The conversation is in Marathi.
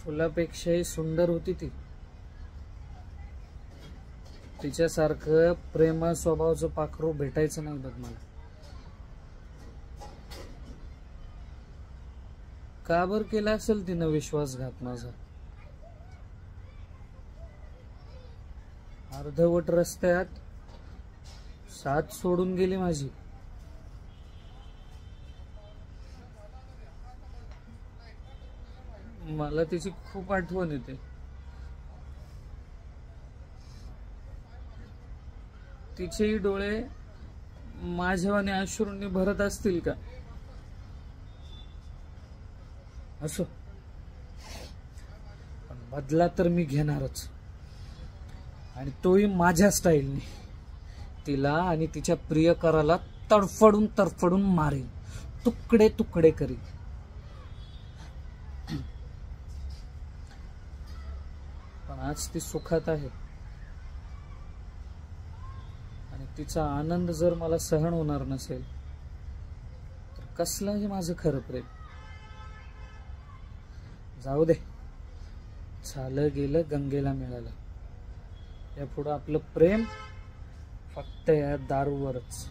फुलापेक्षाही सुंदर होती ती. तिच्यासारखं प्रेमळ स्वभावाचं पाखरू भेटायचं नाही बघ मला. का बर केला असेल तिनं विश्वासघात माझा? अर्धवट रस्त्यात साथ सोडून गेली माझी. मला तिची खूप आठवण येते. तिचेही डोळे माझ्यावाने अश्रूंनी भरत असतील का? असो, पण बदला तर मी घेणारच, आणि तोही माझ्या स्टाईलने. तिला आणि तिच्या प्रियकराला तडफडून तडफडून मारेन, तुकडे तुकडे करीन. पण आज ती सुखात आहे, आणि तिचा आनंद जर मला सहन होणार नसेल तर कसलं हे माझं खरं प्रेम? जाऊ दे, झालं गेलं गंगेला मिळालं. या पुढं आपलं प्रेम फक्त या दारूवरच.